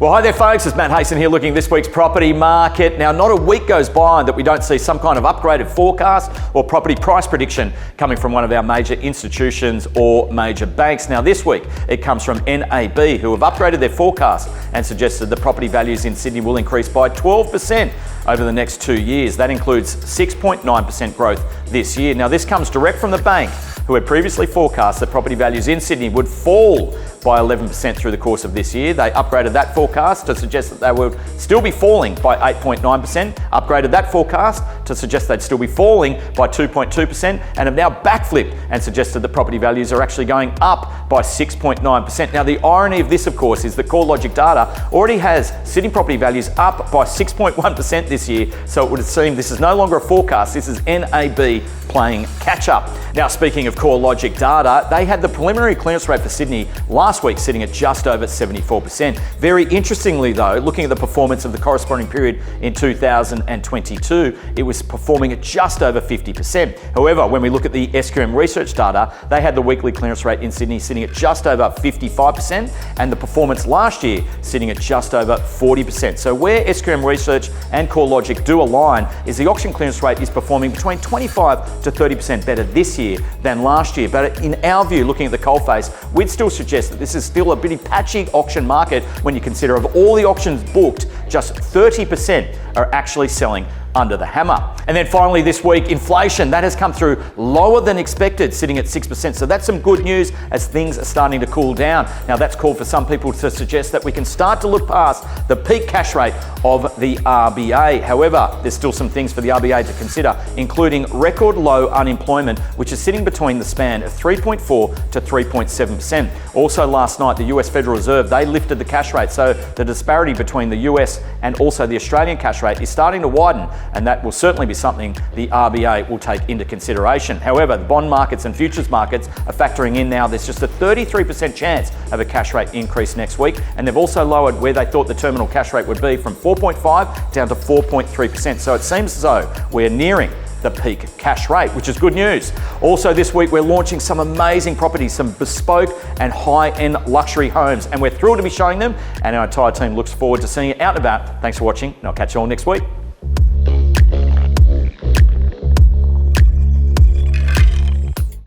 Well, hi there folks, it's Matt Hayson here looking at this week's property market. Now, not a week goes by that we don't see some kind of upgraded forecast or property price prediction coming from one of our major institutions or major banks. Now, this week it comes from NAB, who have upgraded their forecast and suggested the property values in Sydney will increase by 12% over the next 2 years. That includes 6.9% growth this year. Now, this comes direct from the bank, who had previously forecast that property values in Sydney would fall by 11% through the course of this year. They upgraded that forecast to suggest that they would still be falling by 8.9%, upgraded that forecast to suggest they'd still be falling by 2.2%, and have now backflipped and suggested that property values are actually going up by 6.9%. Now, the irony of this, of course, is that CoreLogic Data already has Sydney property values up by 6.1% this year, so it would seem this is no longer a forecast, this is NAB playing catch up. Now, speaking of CoreLogic Data, they had the preliminary clearance rate for Sydney last week sitting at just over 74%. Very interestingly though, looking at the performance of the corresponding period in 2022, it was performing at just over 50%. However, when we look at the SQM research data, they had the weekly clearance rate in Sydney sitting at just over 55%, and the performance last year sitting at just over 40%. So where SQM research and CoreLogic do align is the auction clearance rate is performing between 25 to 30% better this year than last year. But in our view, looking at the coalface, we'd still suggest that this is still a pretty patchy auction market when you consider of all the auctions booked, just 30% are actually selling under the hammer. And then finally this week, inflation, that has come through lower than expected, sitting at 6%. So that's some good news as things are starting to cool down. Now, that's called for some people to suggest that we can start to look past the peak cash rate of the RBA. However, there's still some things for the RBA to consider, including record low unemployment, which is sitting between the span of 3.4 to 3.7%. Also last night, the US Federal Reserve, they lifted the cash rate. So the disparity between the US and also the Australian cash rate is starting to widen, and that will certainly be something the RBA will take into consideration. However, the bond markets and futures markets are factoring in now there's just a 33% chance of a cash rate increase next week, and they've also lowered where they thought the terminal cash rate would be from 4.5 down to 4.3%. So it seems as though we're nearing the peak cash rate, which is good news. Also this week, we're launching some amazing properties, some bespoke and high-end luxury homes, and we're thrilled to be showing them, and our entire team looks forward to seeing it out and about. Thanks for watching, and I'll catch you all next week.